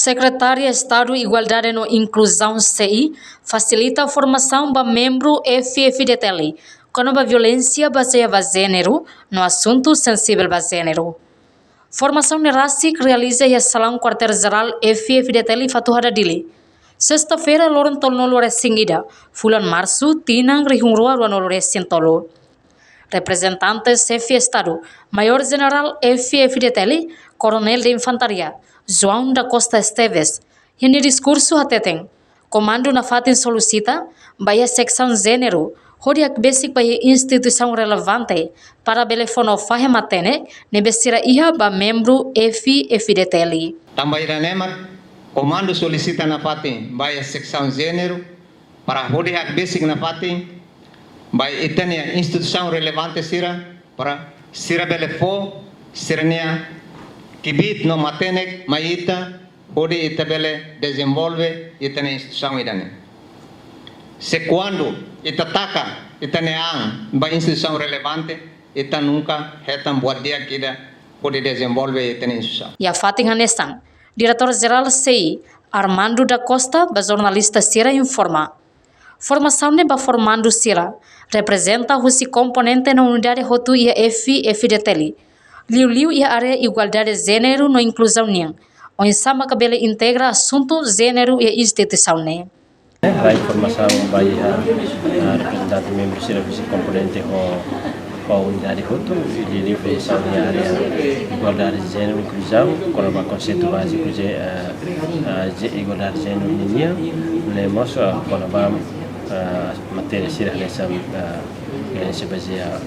Secretaria de Estado de Igualdade e Inclusão CI facilita a formação para membro FFDTL contra a violência baseada em gênero no assunto sensível a gênero. Formação de raça que realiza a Salão Quartel-Geral FFDTL Fatuhada Dili. Sexta-feira, Loren Tolnolo Resingida, Fulan Março, Tinang Rihungrua Ruanolo Resintolo. Representantes chefe Estado, Maior General FFDTL, Coronel de Infantaria, João da Costa Esteves, yang di diskurso hateten, Komando na Fatin solicita, baya secção gênero, horiak basic baya instituição relevante, para telefono fahematene, nebesira iha ba membro FFDTL. Também irá Komando solicita na Fatin, baya secção gênero, para horiak basic na Fatin, baya itania instituição relevante sira, para sira belefo, sirania kibit no matenek maita ode itabele desenvolve itane instituição idane. Se quando itataka itaneang ba instituição relevante ita nunca hetam buat dia kita ode desenvolve itane instituição. Ya Fatin Hanesang, Diretor-Geral CI Armando da Costa, ba jornalista Sira informa. Formação ne ba formando Sira representa o componente na unidade rotu ia FFDTL. Liu e a área igualdade de gênero no inclusão niang, onde sama cabelo integra assunto gênero e instituição ne. A informação vai a representante membro será componente com a unidade roto e livre sobre a área igualdade de gênero inclusão, com o conceito básico de igualdade de gênero niang, lemos com a matéria será nessa violência baseada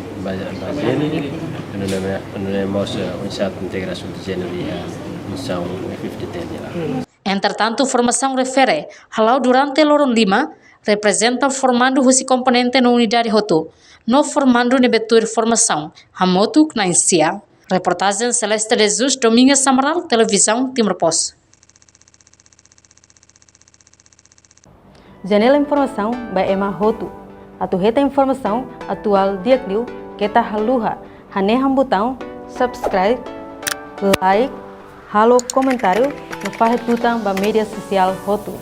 nós uma integração de gênero e missão FFDTL. Entretanto, formação refere halau durante Loron 5 representa formando o componente na unidade roto, não formando nebetur formação, hamotu knainsia. Reportagem Celeste Jesus, Domingos Samaral, Televisão Timor Pos. Janela informação by Emma Rotu. Atuheta informação atual diakliu kita haluha hane hambutão subscribe, like, halo comentário no fahetutang ba media sosial Rotu.